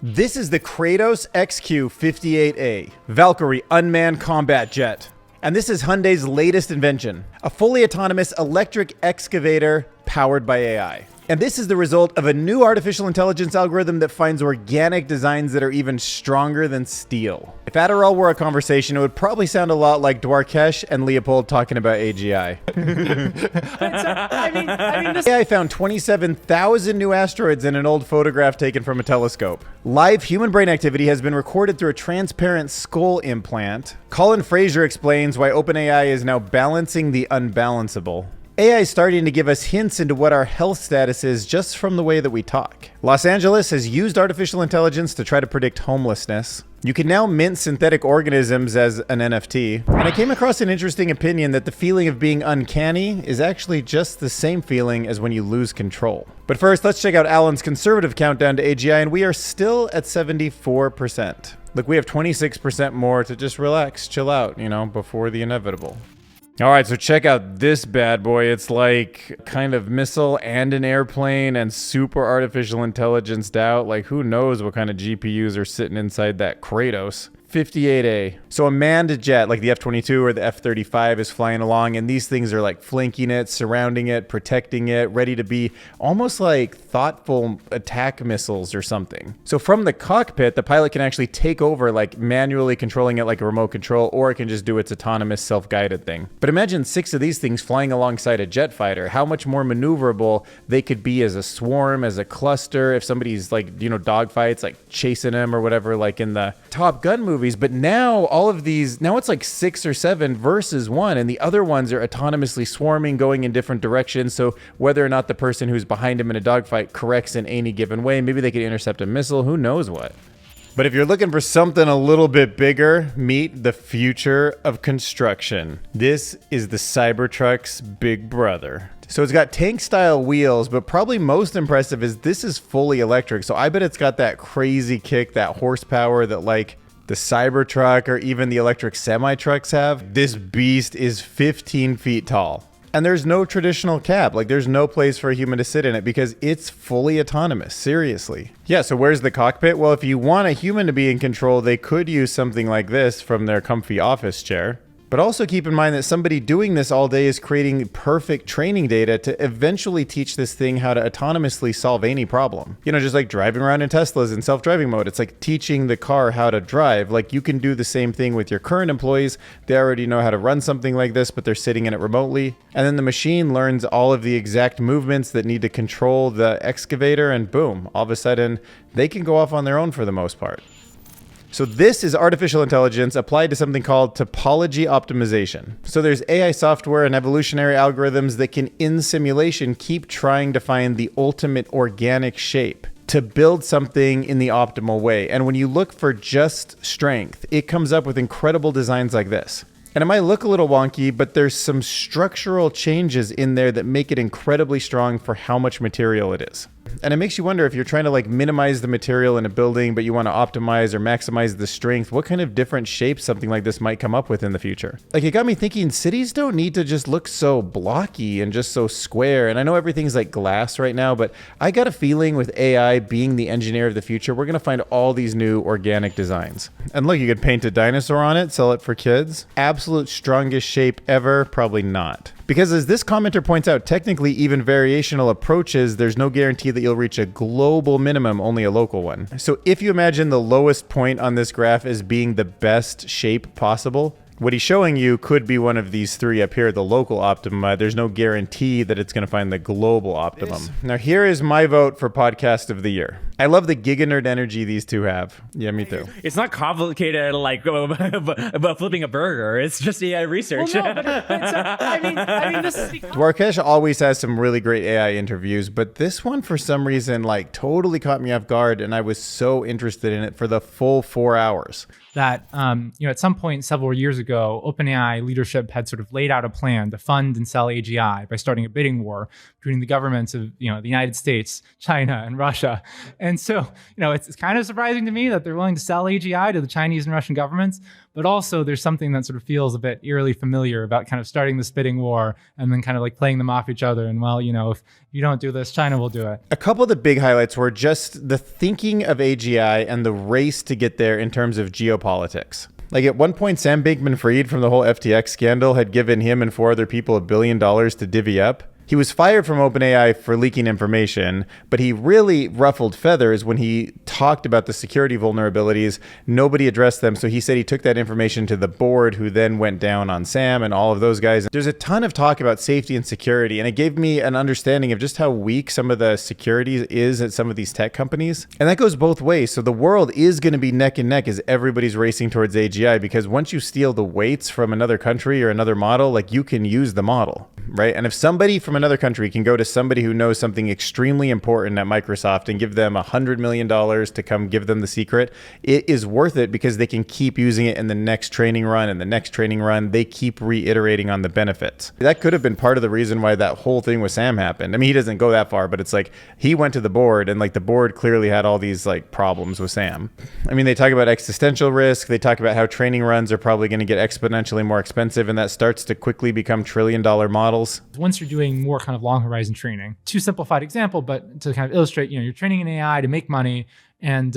This is the Kratos XQ-58A, Valkyrie unmanned combat jet. And this is Hyundai's latest invention, a fully autonomous electric excavator powered by AI. And this is the result of a new artificial intelligence algorithm that finds organic designs that are even stronger than steel. If Adderall were a conversation, it would probably sound a lot like Dwarkesh and Leopold talking about AGI. AI found 27,000 new asteroids in an old photograph taken from a telescope. Live human brain activity has been recorded through a transparent skull implant. Colin Fraser explains why OpenAI is now balancing the unbalanceable. AI is starting to give us hints into what our health status is just from the way that we talk. Los Angeles has used artificial intelligence to try to predict homelessness. You can now mint synthetic organisms as an NFT. And I came across an interesting opinion that the feeling of being uncanny is actually just the same feeling as when you lose control. But first, let's check out Alan's conservative countdown to AGI, and we are still at 74%. Look, we have 26% more to just relax, chill out, before the inevitable. All right, so check out this bad boy. It's like kind of missile and an airplane and super artificial intelligenced out. Like, who knows what kind of GPUs are sitting inside that Kratos. 58A. So a manned jet like the F-22 or the F-35 is flying along, and these things are like flanking it, surrounding it, protecting it, ready to be almost like thoughtful attack missiles or something. So from the cockpit, the pilot can actually take over, like manually controlling it like a remote control, or it can just do its autonomous self-guided thing. But imagine 6 of these things flying alongside a jet fighter, how much more maneuverable they could be as a swarm, as a cluster, if somebody's like, dogfights, like chasing them or whatever, like in the Top Gun movie. But now all of these, now it's like 6 or 7 versus 1, and the other ones are autonomously swarming, going in different directions. So whether or not the person who's behind him in a dogfight corrects in any given way, maybe they could intercept a missile, who knows what. But if you're looking for something a little bit bigger, meet the future of construction. This is the Cybertruck's big brother. So it's got tank-style wheels, but probably most impressive is this is fully electric. So I bet it's got that crazy kick, that horsepower that like the Cybertruck or even the electric semi-trucks have. This beast is 15 feet tall. And there's no traditional cab. Like, there's no place for a human to sit in it because it's fully autonomous. Seriously. Yeah, so where's the cockpit? Well, if you want a human to be in control, they could use something like this from their comfy office chair. But also keep in mind that somebody doing this all day is creating perfect training data to eventually teach this thing how to autonomously solve any problem. Just like driving around in Teslas in self-driving mode. It's like teaching the car how to drive. Like, you can do the same thing with your current employees. They already know how to run something like this, but they're sitting in it remotely. And then the machine learns all of the exact movements that need to control the excavator, and boom, all of a sudden they can go off on their own for the most part. So this is artificial intelligence applied to something called topology optimization. So there's AI software and evolutionary algorithms that can, in simulation, keep trying to find the ultimate organic shape to build something in the optimal way. And when you look for just strength, it comes up with incredible designs like this. And it might look a little wonky, but there's some structural changes in there that make it incredibly strong for how much material it is. And it makes you wonder, if you're trying to like minimize the material in a building, but you want to optimize or maximize the strength, what kind of different shapes something like this might come up with in the future. Like, it got me thinking, cities don't need to just look so blocky and just so square. And I know everything's like glass right now, but I got a feeling with AI being the engineer of the future, we're going to find all these new organic designs. And look, you could paint a dinosaur on it, sell it for kids. Absolute strongest shape ever? Probably not. Because as this commenter points out, technically even variational approaches, there's no guarantee that you'll reach a global minimum, only a local one. So if you imagine the lowest point on this graph as being the best shape possible, what he's showing you could be one of these 3 up here, the local optimum. There's no guarantee that it's going to find the global optimum. Now here is my vote for podcast of the year. I love the giga nerd energy these two have. Yeah, me too. It's not complicated like about flipping a burger. It's just AI research. Well, no, but I mean, this is Dwarkesh always has some really great AI interviews, but this one for some reason like totally caught me off guard, and I was so interested in it for the full 4 hours. that at some point several years ago, OpenAI leadership had sort of laid out a plan to fund and sell AGI by starting a bidding war between the governments of the United States, China, and Russia. And so it's kind of surprising to me that they're willing to sell AGI to the Chinese and Russian governments. But also there's something that sort of feels a bit eerily familiar about kind of starting this bidding war and then kind of like playing them off each other. And if you don't do this, China will do it. A couple of the big highlights were just the thinking of AGI and the race to get there in terms of geopolitics. Like at one point, Sam Bankman-Fried from the whole FTX scandal had given him and 4 other people $1 billion to divvy up. He was fired from OpenAI for leaking information, but he really ruffled feathers when he talked about the security vulnerabilities. Nobody addressed them, so he said he took that information to the board, who then went down on Sam and all of those guys. There's a ton of talk about safety and security, and it gave me an understanding of just how weak some of the security is at some of these tech companies. And that goes both ways. So the world is going to be neck and neck as everybody's racing towards AGI, because once you steal the weights from another country or another model, like you can use the model, right? And if somebody from another country can go to somebody who knows something extremely important at Microsoft and give them $100 million to come give them the secret, it is worth it because they can keep using it in the next training run and the next training run. They keep reiterating on the benefits. That could have been part of the reason why that whole thing with Sam happened. I mean, he doesn't go that far, but it's like he went to the board and like the board clearly had all these like problems with Sam. I mean, they talk about existential risk. They talk about how training runs are probably going to get exponentially more expensive, and that starts to quickly become trillion-dollar models. Once you're doing more kind of long horizon training, too simplified example, but to kind of illustrate, you're training an AI to make money. And,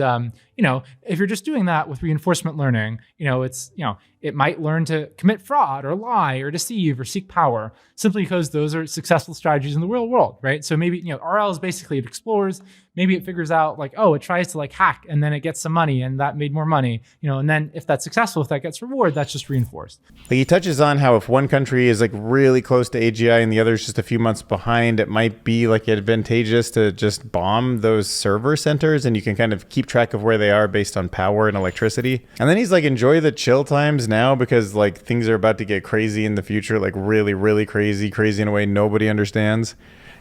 if you're just doing that with reinforcement learning, it might learn to commit fraud or lie or deceive or seek power simply because those are successful strategies in the real world, right? So maybe, RL is basically, it explores, maybe it figures out like, oh, it tries to like hack and then it gets some money and that made more money, and then if that's successful, if that gets reward, that's just reinforced. Like he touches on how if one country is like really close to AGI and the other is just a few months behind, it might be like advantageous to just bomb those server centers and you can kind of keep track of where they are based on power and electricity. And then he's like, enjoy the chill times now because like things are about to get crazy in the future, like really, really crazy in a way nobody understands.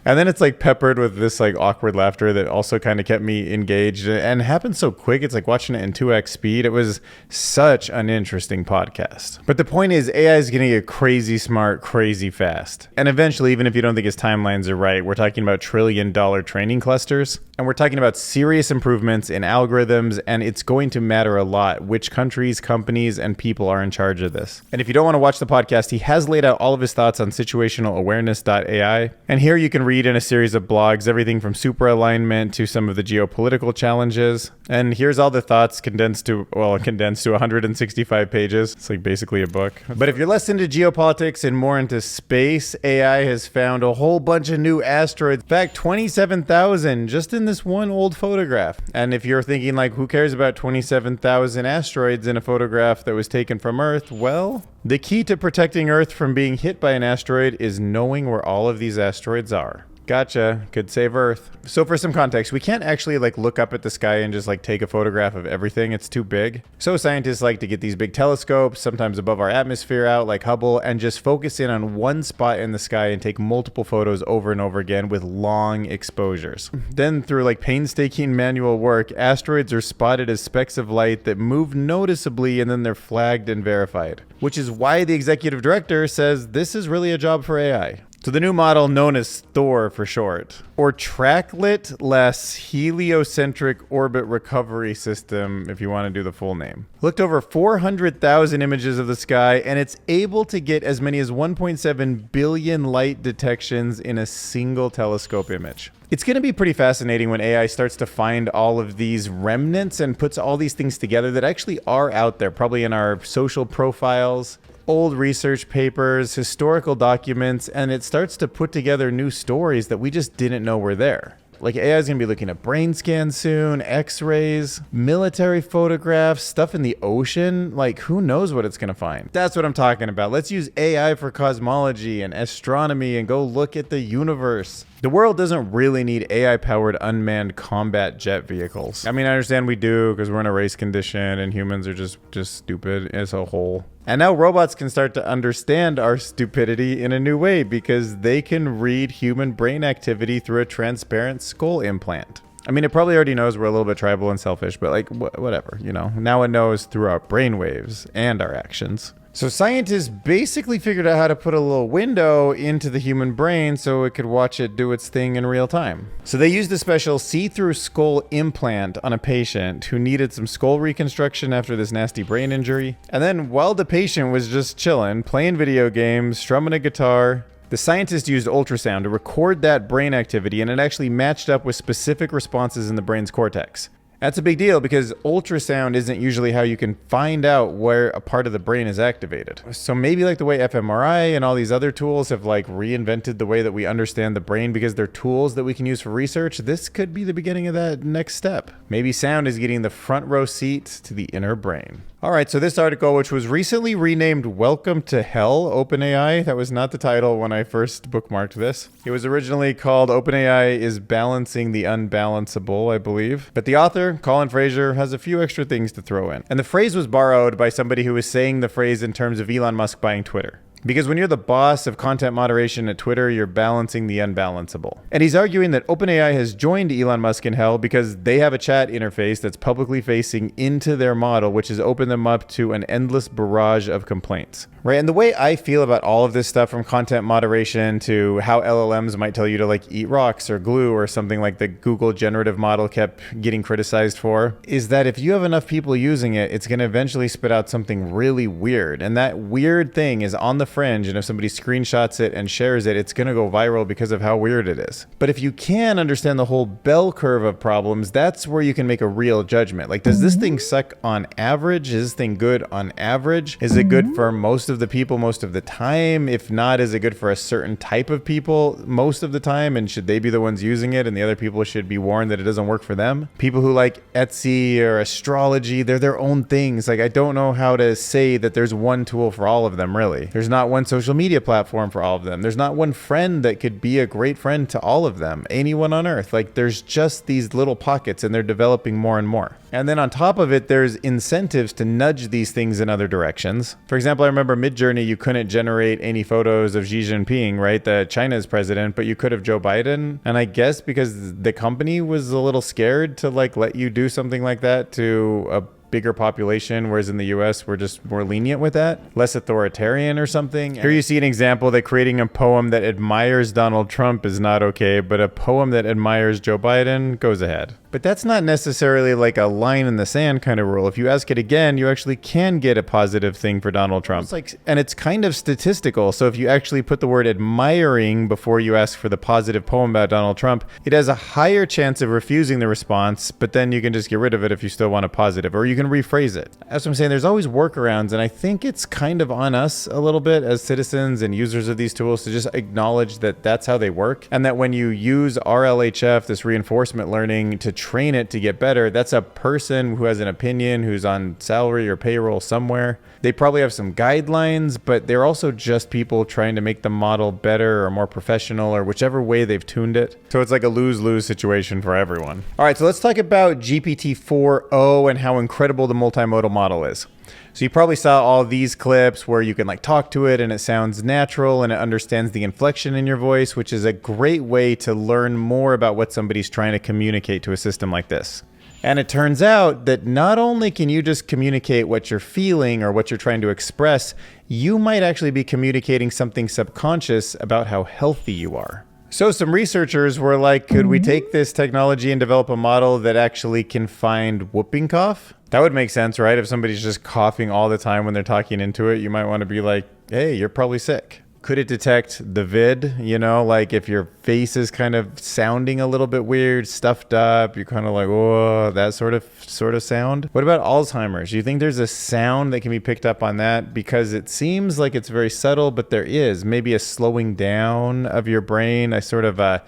And then it's like peppered with this like awkward laughter that also kind of kept me engaged and happened so quick. It's like watching it in 2x speed. It was such an interesting podcast. But the point is AI is going to get crazy smart, crazy fast. And eventually, even if you don't think his timelines are right, we're talking about $1 trillion training clusters. And we're talking about serious improvements in algorithms. And it's going to matter a lot which countries, companies, and people are in charge of this. And if you don't want to watch the podcast, he has laid out all of his thoughts on situationalawareness.ai. And here you can read in a series of blogs, everything from super alignment to some of the geopolitical challenges. And here's all the thoughts condensed to 165 pages. It's like basically a book. But if you're less into geopolitics and more into space, AI has found a whole bunch of new asteroids. In fact, 27,000 just in this one old photograph. And if you're thinking like, who cares about 27,000 asteroids in a photograph that was taken from Earth? Well, the key to protecting Earth from being hit by an asteroid is knowing where all of these asteroids are. Gotcha. Could save Earth. So for some context, we can't actually like look up at the sky and just like take a photograph of everything. It's too big. So scientists like to get these big telescopes, sometimes above our atmosphere out like Hubble, and just focus in on one spot in the sky and take multiple photos over and over again with long exposures. Then through like painstaking manual work, asteroids are spotted as specks of light that move noticeably and then they're flagged and verified, which is why the executive director says this is really a job for AI. So the new model, known as Thor for short, or Tracklet-less Heliocentric Orbit Recovery System, if you want to do the full name, looked over 400,000 images of the sky, and it's able to get as many as 1.7 billion light detections in a single telescope image. It's going to be pretty fascinating when AI starts to find all of these remnants and puts all these things together that actually are out there, probably in our social profiles, old research papers, historical documents, and it starts to put together new stories that we just didn't know were there. Like AI is going to be looking at brain scans soon, x-rays, military photographs, stuff in the ocean. Like who knows what it's going to find? That's what I'm talking about. Let's use AI for cosmology and astronomy and go look at the universe. The world doesn't really need AI-powered unmanned combat jet vehicles. I mean, I understand we do because we're in a race condition and humans are just stupid as a whole. And now robots can start to understand our stupidity in a new way because they can read human brain activity through a transparent skull implant. I mean, it probably already knows we're a little bit tribal and selfish, but like, whatever, you know. Now it knows through our brainwaves and our actions. So scientists basically figured out how to put a little window into the human brain so it could watch it do its thing in real time. So they used a special see-through skull implant on a patient who needed some skull reconstruction after this nasty brain injury. And then while the patient was just chilling, playing video games, strumming a guitar, the scientist used ultrasound to record that brain activity, and it actually matched up with specific responses in the brain's cortex. That's a big deal because ultrasound isn't usually how you can find out where a part of the brain is activated. So maybe like the way fMRI and all these other tools have like reinvented the way that we understand the brain because they're tools that we can use for research, this could be the beginning of that next step. Maybe sound is getting the front row seat to the inner brain. All right, so this article, which was recently renamed Welcome to Hell, OpenAI, that was not the title when I first bookmarked this. It was originally called OpenAI is Balancing the Unbalanceable, I believe. But the author, Colin Fraser, has a few extra things to throw in. And the phrase was borrowed by somebody who was saying the phrase in terms of Elon Musk buying Twitter. Because when you're the boss of content moderation at Twitter, you're balancing the unbalanceable. And he's arguing that OpenAI has joined Elon Musk in hell because they have a chat interface that's publicly facing into their model, which has opened them up to an endless barrage of complaints. Right? And the way I feel about all of this stuff, from content moderation to how LLMs might tell you to like eat rocks or glue or something like the Google generative model kept getting criticized for, is that if you have enough people using it, it's going to eventually spit out something really weird. And that weird thing is on the fringe, and if somebody screenshots it and shares it, it's going to go viral because of how weird it is. But if you can understand the whole bell curve of problems, that's where you can make a real judgment. Like, does this thing suck on average? Is this thing good on average? Is it good for most of the people most of the time? If not, is it good for a certain type of people most of the time? And should they be the ones using it and the other people should be warned that it doesn't work for them? People who like Etsy or astrology, they're their own things. Like, I don't know how to say that there's one tool for all of them, really. There's not one social media platform for all of them. There's not one friend that could be a great friend to all of them. Anyone on earth. Like, there's just these little pockets, and they're developing more and more. And then on top of it, there's incentives to nudge these things in other directions. For example, I remember Midjourney, you couldn't generate any photos of Xi Jinping, right? The China's president, but you could have Joe Biden. And I guess because the company was a little scared to like let you do something like that to a bigger population, whereas in the US we're just more lenient with that, less authoritarian or something. Here you see an example that creating a poem that admires Donald Trump is not okay, but a poem that admires Joe Biden goes ahead. But that's not necessarily like a line in the sand kind of rule. If you ask it again, you actually can get a positive thing for Donald Trump. And it's kind of statistical. So if you actually put the word admiring before you ask for the positive poem about Donald Trump, it has a higher chance of refusing the response, but then you can just get rid of it if you still want a positive, or you can rephrase it. That's what I'm saying. There's always workarounds, and I think it's kind of on us a little bit as citizens and users of these tools to just acknowledge that that's how they work, and that when you use RLHF, this reinforcement learning, to train it to get better, that's a person who has an opinion, who's on salary or payroll somewhere. They probably have some guidelines, but they're also just people trying to make the model better or more professional or whichever way they've tuned it. So it's like a lose-lose situation for everyone. All right, so let's talk about GPT-4o and how incredible the multimodal model is. So you probably saw all these clips where you can like talk to it and it sounds natural and it understands the inflection in your voice, which is a great way to learn more about what somebody's trying to communicate to a system like this. And it turns out that not only can you just communicate what you're feeling or what you're trying to express, you might actually be communicating something subconscious about how healthy you are. So some researchers were like, could we take this technology and develop a model that actually can find whooping cough? That would make sense, right? If somebody's just coughing all the time when they're talking into it, you might want to be like, hey, you're probably sick. Could it detect the vid? You know, like if your face is kind of sounding a little bit weird, stuffed up, you're kind of like, whoa, that sort of sound. What about Alzheimer's? Do you think there's a sound that can be picked up on that? Because it seems like it's very subtle, but there is maybe a slowing down of your brain, a sort of a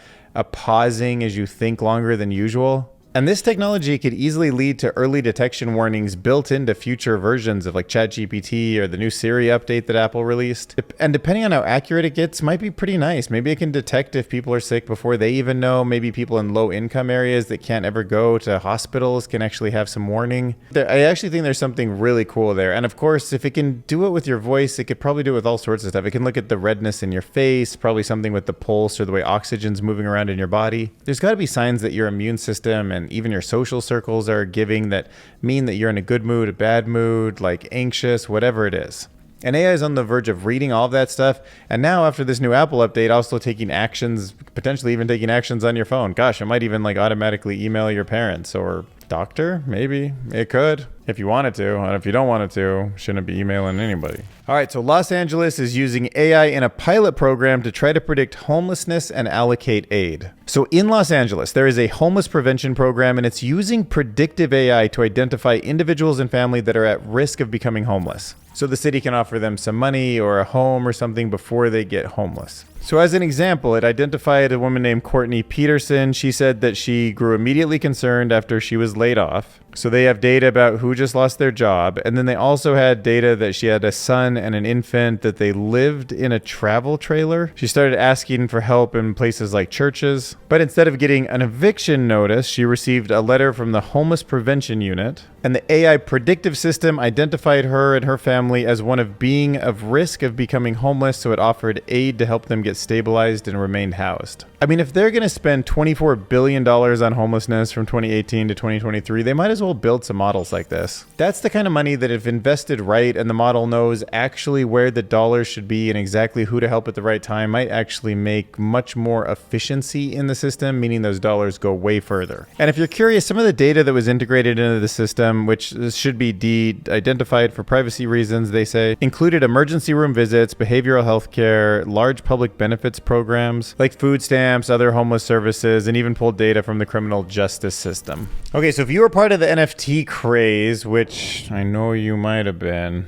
pausing as you think longer than usual. And this technology could easily lead to early detection warnings built into future versions of like ChatGPT or the new Siri update that Apple released. And depending on how accurate it gets, might be pretty nice. Maybe it can detect if people are sick before they even know. Maybe people in low income areas that can't ever go to hospitals can actually have some warning. I actually think there's something really cool there. And of course, if it can do it with your voice, it could probably do it with all sorts of stuff. It can look at the redness in your face, probably something with the pulse or the way oxygen's moving around in your body. There's got to be signs that your immune system and even your social circles are giving that mean that you're in a good mood, a bad mood, like anxious, whatever it is. And AI is on the verge of reading all of that stuff. And now after this new Apple update, also taking actions, potentially even taking actions on your phone. Gosh, it might even like automatically email your parents or doctor. Maybe it could if you want it to. And if you don't want it to, shouldn't be emailing anybody. All right, so Los Angeles is using AI in a pilot program to try to predict homelessness and allocate aid. So in Los Angeles, there is a homeless prevention program, and it's using predictive AI to identify individuals and family that are at risk of becoming homeless. So the city can offer them some money or a home or something before they get homeless. So as an example, it identified a woman named Courtney Peterson. She said that she grew immediately concerned after she was laid off. So they have data about who just lost their job. And then they also had data that she had a son and an infant, that they lived in a travel trailer. She started asking for help in places like churches. But instead of getting an eviction notice, she received a letter from the Homeless Prevention Unit. And the AI predictive system identified her and her family as one of being of risk of becoming homeless, so it offered aid to help them get stabilized and remained housed. I mean, if they're going to spend $24 billion on homelessness from 2018 to 2023, they might as well build some models like this. That's the kind of money that if invested right and the model knows actually where the dollars should be and exactly who to help at the right time, might actually make much more efficiency in the system, meaning those dollars go way further. And if you're curious, some of the data that was integrated into the system, which should be de-identified for privacy reasons, they say, included emergency room visits, behavioral health care, large public benefits programs like food stamps, other homeless services, and even pulled data from the criminal justice system. Okay, so if you were part of the NFT craze, which I know you might have been,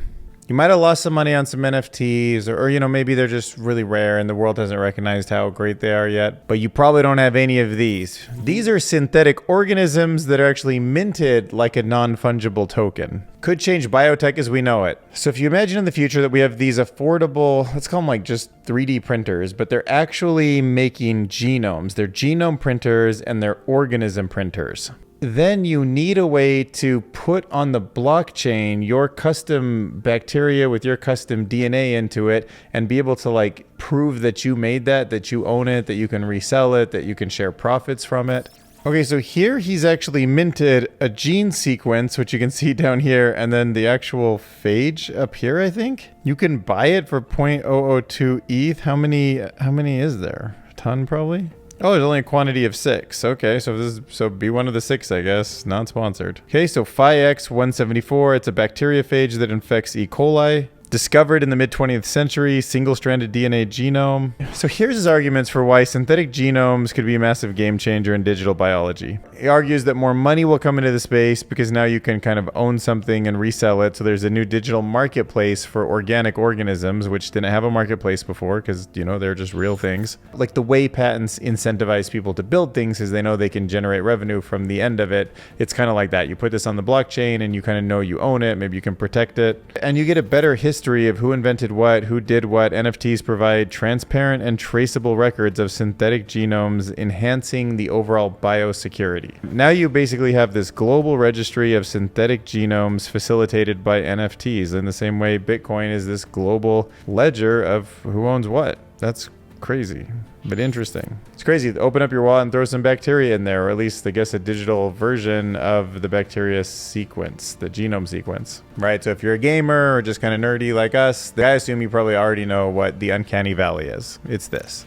you might have lost some money on some NFTs, or you know, maybe they're just really rare and the world hasn't recognized how great they are yet, but you probably don't have any of these. These are synthetic organisms that are actually minted like a non-fungible token. Could change biotech as we know it. So if you imagine in the future that we have these affordable, let's call them like just 3D printers, but they're actually making genomes. They're genome printers and they're organism printers. Then you need a way to put on the blockchain your custom bacteria with your custom DNA into it and be able to like prove that you made that you own it, that you can resell it, that you can share profits from it. Okay, so here he's actually minted a gene sequence, which you can see down here, and then the actual phage up here, I think. You can buy it for 0.002 ETH. How many is there? A ton probably? Oh, there's only a quantity of 6. Okay, so be one of the 6, I guess. Non-sponsored. Okay, so Phi-X-174. It's a bacteriophage that infects E. coli. Discovered in the mid-20th century, single-stranded DNA genome. So here's his arguments for why synthetic genomes could be a massive game changer in digital biology. He argues that more money will come into the space because now you can kind of own something and resell it. So there's a new digital marketplace for organic organisms, which didn't have a marketplace before because, you know, they're just real things. Like the way patents incentivize people to build things is they know they can generate revenue from the end of it. It's kind of like that. You put this on the blockchain and you kind of know you own it. Maybe you can protect it. And you get a better history of who invented what, who did what. NFTs provide transparent and traceable records of synthetic genomes, enhancing the overall biosecurity. Now you basically have this global registry of synthetic genomes facilitated by NFTs in the same way Bitcoin is this global ledger of who owns what. That's crazy, but interesting. It's crazy. Open up your wallet and throw some bacteria in there, or at least, I guess, a digital version of the bacteria sequence, the genome sequence. Right, so if you're a gamer or just kind of nerdy like us, I assume you probably already know what the Uncanny Valley is. It's this.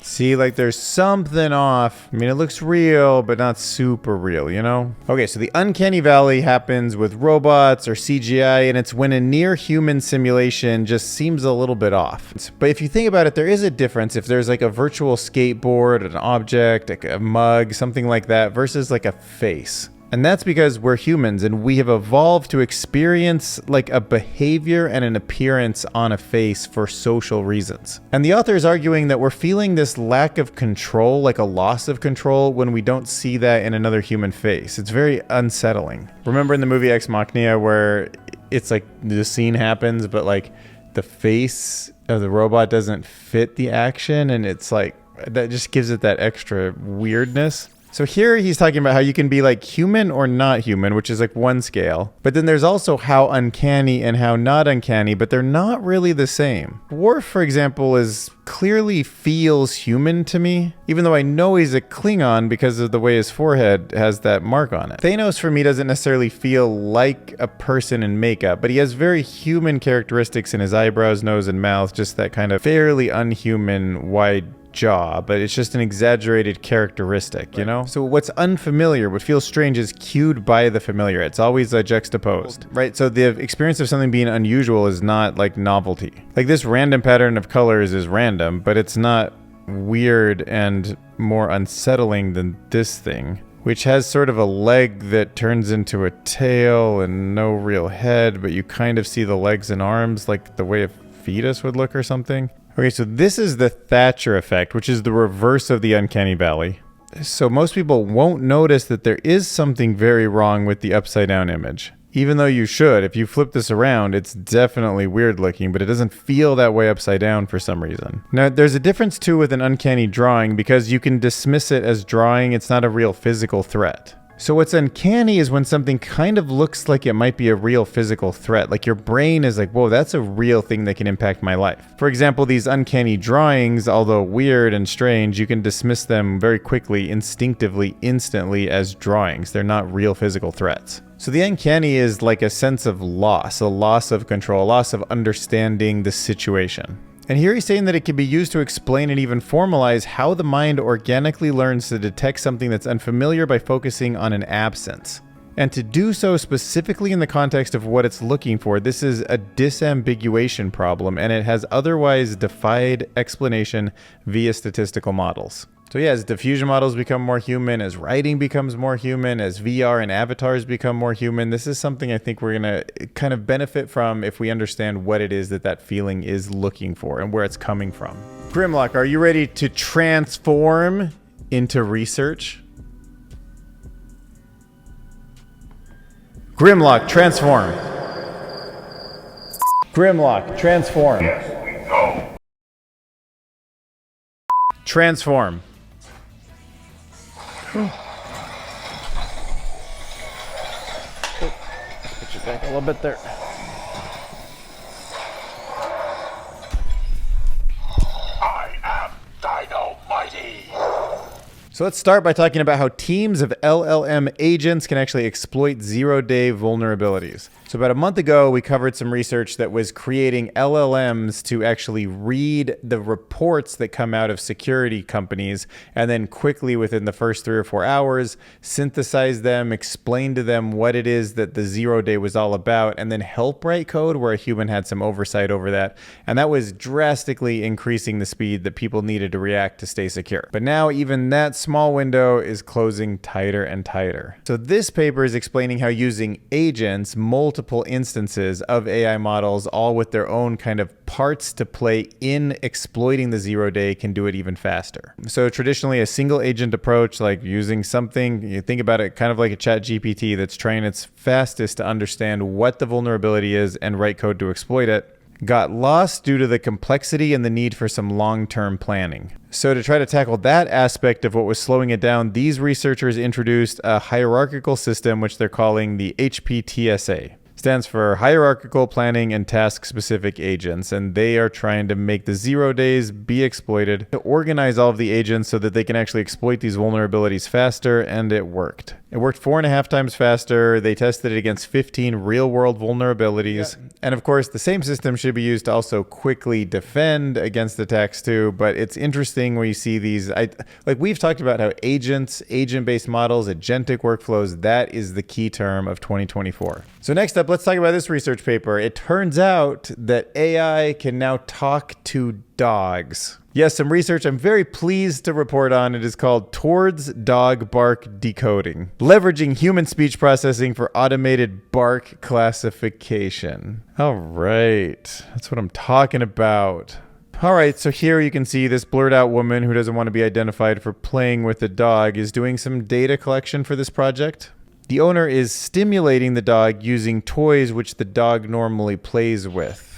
See, like there's something off. I mean, it looks real, but not super real, you know? Okay, so the Uncanny Valley happens with robots or CGI, and it's when a near-human simulation just seems a little bit off. But if you think about it, there is a difference if there's like a virtual skateboard, an object, like a mug, something like that, versus like a face. And that's because we're humans and we have evolved to experience like a behavior and an appearance on a face for social reasons. And the author is arguing that we're feeling this lack of control, like a loss of control, when we don't see that in another human face. It's very unsettling. Remember in the movie Ex Machina where it's like the scene happens, but like the face of the robot doesn't fit the action, and it's like that just gives it that extra weirdness. So here he's talking about how you can be like human or not human, which is like one scale. But then there's also how uncanny and how not uncanny, but they're not really the same. Worf, for example, is clearly feels human to me, even though I know he's a Klingon because of the way his forehead has that mark on it. Thanos, for me, doesn't necessarily feel like a person in makeup, but he has very human characteristics in his eyebrows, nose, and mouth, just that kind of fairly unhuman wide jaw, but it's just an exaggerated characteristic, you know? So what's unfamiliar, what feels strange, is cued by the familiar. It's always juxtaposed, right? So the experience of something being unusual is not like novelty. Like this random pattern of colors is random, but it's not weird and more unsettling than this thing, which has sort of a leg that turns into a tail and no real head, but you kind of see the legs and arms like the way a fetus would look or something. Okay, so this is the Thatcher effect, which is the reverse of the uncanny valley. So most people won't notice that there is something very wrong with the upside down image. Even though you should. If you flip this around, it's definitely weird looking, but it doesn't feel that way upside down for some reason. Now, there's a difference too with an uncanny drawing because you can dismiss it as drawing. It's not a real physical threat. So what's uncanny is when something kind of looks like it might be a real physical threat. Like your brain is like, whoa, that's a real thing that can impact my life. For example, these uncanny drawings, although weird and strange, you can dismiss them very quickly, instinctively, instantly as drawings. They're not real physical threats. So the uncanny is like a sense of loss, a loss of control, a loss of understanding the situation. And here he's saying that it can be used to explain and even formalize how the mind organically learns to detect something that's unfamiliar by focusing on an absence. And to do so specifically in the context of what it's looking for, this is a disambiguation problem, and it has otherwise defied explanation via statistical models. So yeah, as diffusion models become more human, as writing becomes more human, as VR and avatars become more human, this is something I think we're going to kind of benefit from if we understand what it is that that feeling is looking for and where it's coming from. Grimlock, are you ready to transform into research? Grimlock, transform. Grimlock, transform. Transform. Put you back a little bit there. I am Dino Mighty. So let's start by talking about how teams of LLM agents can actually exploit zero-day vulnerabilities. So about a month ago, we covered some research that was creating LLMs to actually read the reports that come out of security companies and then quickly within the first 3 or 4 hours, synthesize them, explain to them what it is that the zero day was all about, and then help write code where a human had some oversight over that. And that was drastically increasing the speed that people needed to react to stay secure. But now even that small window is closing tighter and tighter. So this paper is explaining how using agents, multiple instances of AI models, all with their own kind of parts to play in exploiting the zero day, can do it even faster. So traditionally a single agent approach, like using something, you think about it kind of like a chat GPT that's trying its fastest to understand what the vulnerability is and write code to exploit it, got lost due to the complexity and the need for some long-term planning. So to try to tackle that aspect of what was slowing it down, these researchers introduced a hierarchical system, which they're calling the HPTSA. Stands for Hierarchical Planning and Task-Specific Agents, and they are trying to make the zero days be exploited, to organize all of the agents so that they can actually exploit these vulnerabilities faster, and it worked. It worked 4.5 times faster. They tested it against 15 real-world vulnerabilities. Yeah. And of course, the same system should be used to also quickly defend against attacks too, but it's interesting when you see these, like we've talked about how agents, agent-based models, agentic workflows, that is the key term of 2024. So next up, let's talk about this research paper. It turns out that AI can now talk to dogs. Yes, some research I'm very pleased to report on. It is called Towards Dog Bark Decoding, leveraging human speech processing for automated bark classification. All right, that's what I'm talking about. All right, so here you can see this blurred out woman who doesn't want to be identified for playing with the dog is doing some data collection for this project. The owner is stimulating the dog using toys which the dog normally plays with.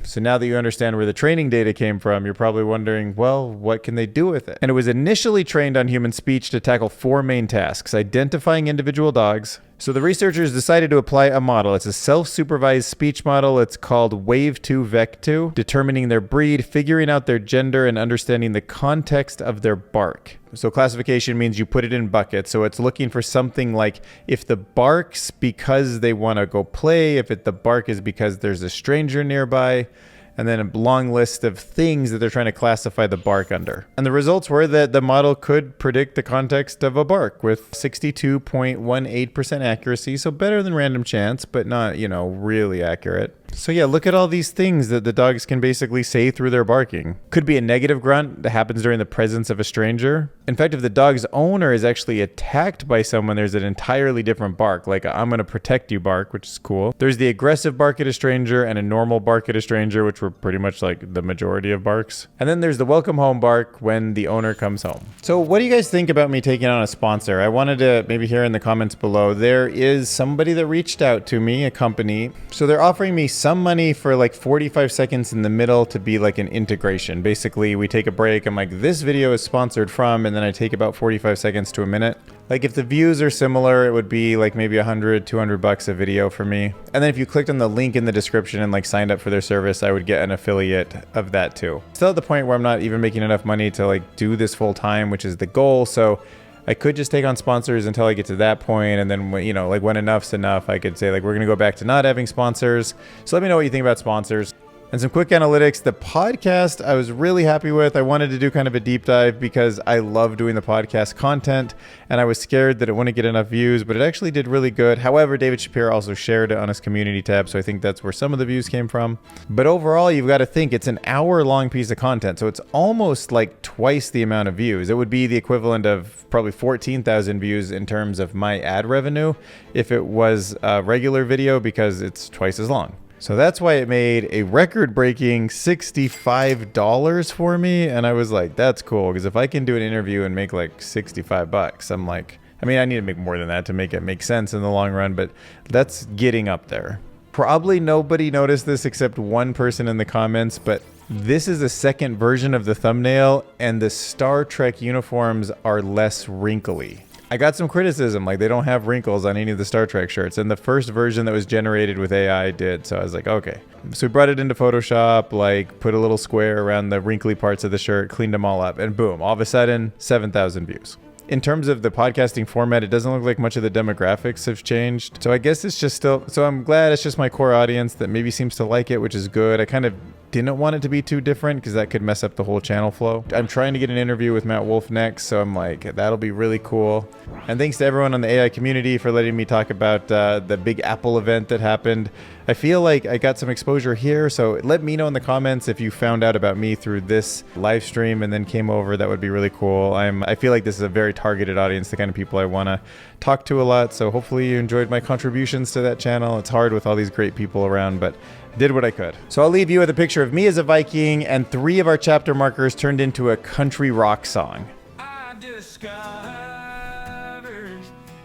So now that you understand where the training data came from, you're probably wondering, well, what can they do with it? And it was initially trained on human speech to tackle 4 main tasks: identifying individual dogs. So the researchers decided to apply a model. It's a self-supervised speech model. It's called Wave2Vec2, determining their breed, figuring out their gender, and understanding the context of their bark. So classification means you put it in buckets. So it's looking for something like if the bark's because they want to go play, if the bark is because there's a stranger nearby, and then a long list of things that they're trying to classify the bark under. And the results were that the model could predict the context of a bark with 62.18% accuracy, so better than random chance, but not, really accurate. So yeah, look at all these things that the dogs can basically say through their barking. Could be a negative grunt that happens during the presence of a stranger. In fact, if the dog's owner is actually attacked by someone, there's an entirely different bark, like a, I'm going to protect you bark, which is cool. There's the aggressive bark at a stranger and a normal bark at a stranger, which were pretty much like the majority of barks. And then there's the welcome home bark when the owner comes home. So what do you guys think about me taking on a sponsor? I wanted to maybe hear in the comments below. There is somebody that reached out to me, a company. So they're offering me some money for like 45 seconds in the middle to be like an integration. Basically, we take a break. I'm like, this video is sponsored from, and then I take about 45 seconds to a minute. Like if the views are similar, it would be like maybe $100-200 a video for me. And then if you clicked on the link in the description and like signed up for their service, I would get an affiliate of that too. Still at the point where I'm not even making enough money to like do this full time, which is the goal. So I could just take on sponsors until I get to that point, and then when enough's enough, I could say like we're gonna go back to not having sponsors. So let me know what you think about sponsors. And some quick analytics. The podcast I was really happy with. I wanted to do kind of a deep dive because I love doing the podcast content, and I was scared that it wouldn't get enough views, but it actually did really good. However, David Shapiro also shared it on his community tab, so I think that's where some of the views came from. But overall, you've got to think it's an hour-long piece of content, so it's almost like twice the amount of views. It would be the equivalent of probably 14,000 views in terms of my ad revenue if it was a regular video, because it's twice as long. So that's why it made a record-breaking $65 for me. And I was like, that's cool, because if I can do an interview and make like $65, I'm like, I mean, I need to make more than that to make it make sense in the long run, but that's getting up there. Probably nobody noticed this except one person in the comments, but this is a second version of the thumbnail, and the Star Trek uniforms are less wrinkly. I got some criticism, like they don't have wrinkles on any of the Star Trek shirts, and the first version that was generated with AI did, so I was like, okay. So we brought it into Photoshop, like put a little square around the wrinkly parts of the shirt, cleaned them all up, and boom, all of a sudden, 7,000 views. In terms of the podcasting format, it doesn't look like much of the demographics have changed. So I guess it's just still, so I'm glad it's just my core audience that maybe seems to like it, which is good. I kind of didn't want it to be too different because that could mess up the whole channel flow. I'm trying to get an interview with Matt Wolf next, so I'm like, that'll be really cool. And thanks to everyone on the AI community for letting me talk about the big Apple event that happened. I feel like I got some exposure here, so let me know in the comments if you found out about me through this live stream and then came over. That would be really cool. I feel like this is a very targeted audience, the kind of people I want to talk to a lot, so hopefully you enjoyed my contributions to that channel. It's hard with all these great people around, but I did what I could. So I'll leave you with a picture of me as a Viking and 3 of our chapter markers turned into a country rock song. I discovered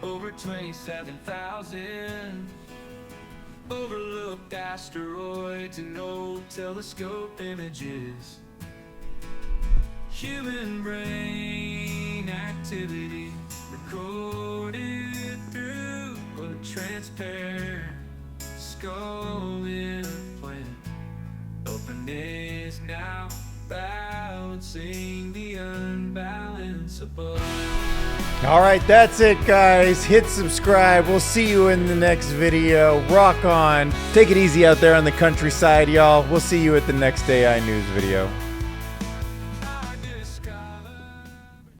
over 27,000 overlooked asteroids and old telescope images. Human brain activity recorded through a transparent skull implant. Is now balancing the unbalanceable. All right, that's it, guys. Hit subscribe. We'll see you in the next video. Rock on. Take it easy out there on the countryside, y'all. We'll see you at the next AI news video.